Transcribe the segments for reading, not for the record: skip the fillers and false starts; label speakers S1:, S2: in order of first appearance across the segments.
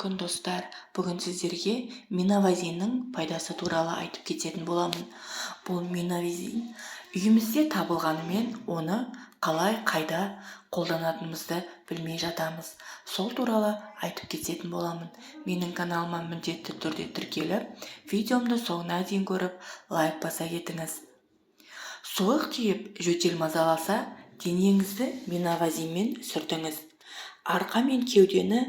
S1: күн достар, бүгін сіздерге миновазиннің пайдасы туралы айтып кететін боламын. Бұл миновазин үйімізде табылғанымен оны қалай қайда қолданатынымызды білмей жатамыз. Сол туралы айтып кететін боламын. Менің каналыма міндетті түрде тіркеліп, видеомды соңына дейін көріп, лайк баса кетіңіз. Суық тиіп, жөтел мазаласа, денеңізді миновазинмен сүртіңіз. Арқа мен кеудені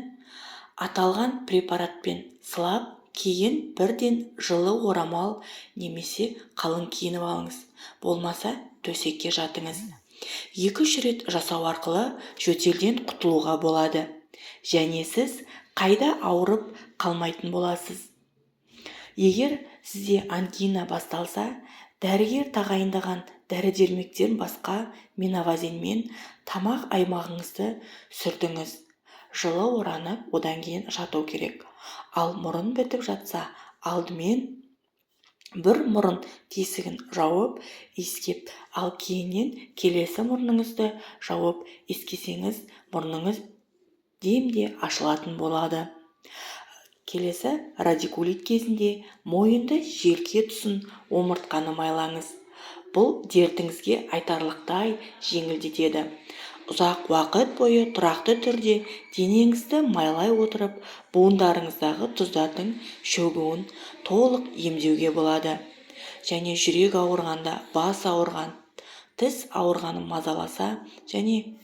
S1: аталған препаратпен сылап, кейін бірден жылы орамал немесе қалың киініп алыңыз. Болмаса төсекке жатыңыз. 2-3 рет жасау арқылы жөтелден құтылуға болады. Және сіз қайда ауырып қалмайтын боласыз. Егер сізде ангина басталса, дәрігер тағайындаған дәрі-дәрмектен басқа миновазинмен тамақ аймағыңызды сүртіңіз. Жылы оранып, одан кейін жату керек. Ал мұрын бітіп жатса, алдымен бір мұрын тесігін жауып, иіскеп, ал кейіннен келесі мұрныңызды жауып иіскесеңіз, мұрныңыз демде ашылатын болады. Келесі радикулит кезінде мойынды желке тұсын омыртқаны майлаңыз. Бұл дертіңізге айтарлықтай жеңілдетеді. Ұзақ уақыт бойы тұрақты түрде денеңізді майлай отырып, буындарыңыздағы тұздардың шөгуін толық емдеуге болады. Және жүрек ауырғанда, бас ауырған, тіс ауырғаны мазаласа, және